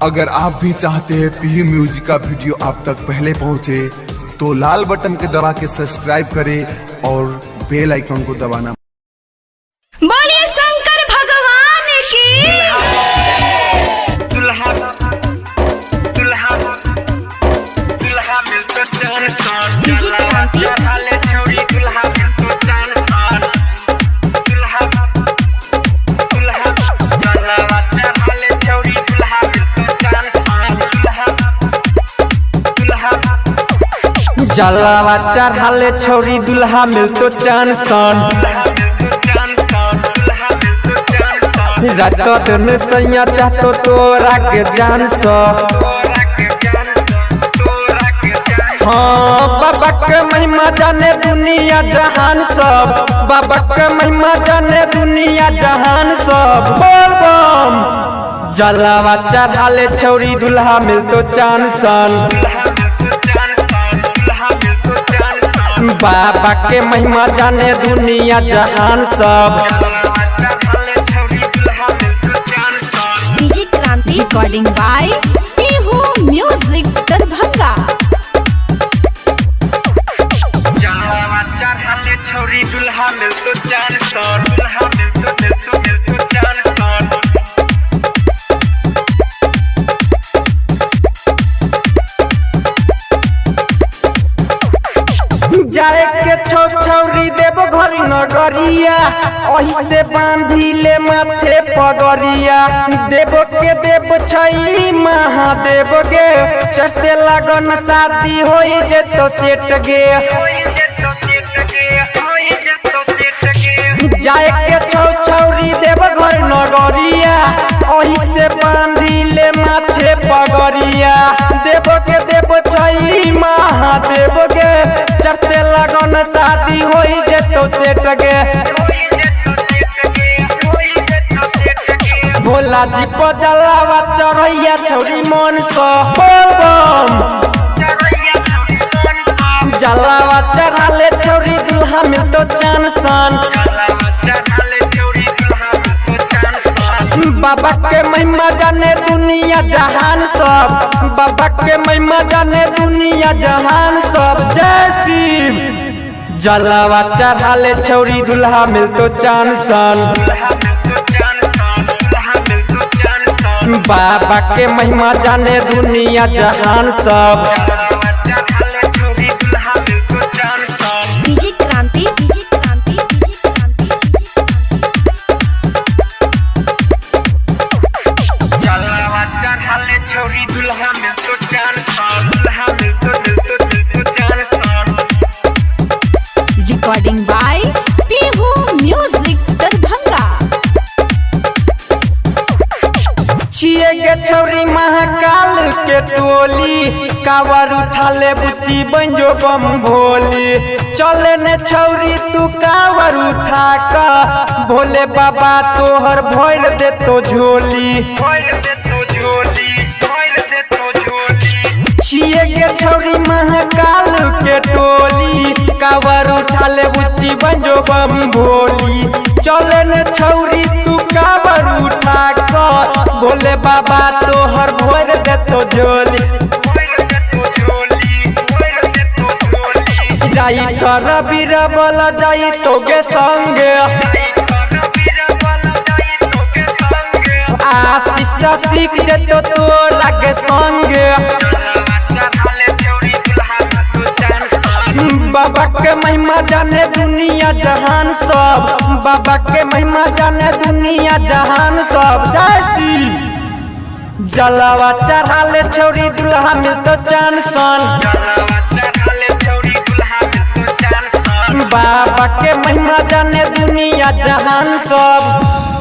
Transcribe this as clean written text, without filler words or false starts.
अगर आप भी चाहते हैं पीयू म्यूजिक का वीडियो आप तक पहले पहुंचे तो लाल बटन के दबा के सब्सक्राइब करें और बेल आइकन को दबाना। बोलिए शंकर भगवान की। दुल्हा दुल्हा दुल्हा मिलतो चान सान दुल्हा ले छोड़ी दुल्हा मिलतो चान सान दुल्हा दुल्हा दुल्हा ले छोड़ी दुल्हा मिलतो चान सान दुल्हा जलावा चढ़ाले छौरी दुल्हा मिलतो चान सन रात दिन सैया चाहतो तोरा के जान सो। हाँ बाबा के महिमा जाने दुनिया जहान सब, बाबा के महिमा जाने दुनिया जहान सब। बोल बम जलावा चढ़ाले छौरी दुल्हा मिलतो चान सन। बाबा के महिमा जाने दुनिया जहान सब। DJ Kranti recording by Pihu music Darbhanga. छोरी दुल्हा मिलतो चान सान दुल्हा मिलतो चान सान जाए के छौरी देव घर नगरिया ओही से बांधी ले माथे पगरिया। देव के देव छई महादेव गे चढ़ते लगन शादी होई जे तो सेट गे। जाए के छौरी देव घर नगरिया ओही से बांधी ले माथे पगरिया। देव के देव छई महादेव गे चढ़ते लगन शादी होई जे तो सेट गे। भोला जी पर जलावा चढ़ैया छौरी मन सो। बोल बम जलावा चढ़ाले छौरी दुल्हा मिलतो चान सन। बाबा के महिमा जाने दुनिया जहान सब, बाबा के महिमा जाने दुनिया जहान सब। जय शिव जलावा चढ़ाले छौरी दुल्हा मिलतो चान सन। बाबा के महिमा जाने दुनिया जहान सब। डीजे क्रांति छोरी दुल्हा मिलतो चान सान दुल्हा मिलतो चान सान recording by Pihu music Darbhanga. छिए गे छौरी महाकाल के टोली कावर उठा ले बुच्ची बंजो बम भोली। चले ने छौरी तू कावर उठा का भोले बाबा तोहर भोर दे तो झोली। छिए गे छौरी महाकाल के टोली कावर उठा ले बुच्ची बंजो बम भोली। चले ने छौरी तू कावर उठा कर भोले बाबा तोहर भोर दे तो झोली। जाई कर बीर बोला जाई तो गे संगे आशीष सीख जे तो तोरा के संगे। बाबा के महिमा जाने दुनिया जहान सब, बाबा के महिमा जाने दुनिया जहान सब। जय शिव जलावा चढ़ाले छौरी दुल्हा मिलतो चान सन। बाबा के महिमा जाने दुनिया जहान सब।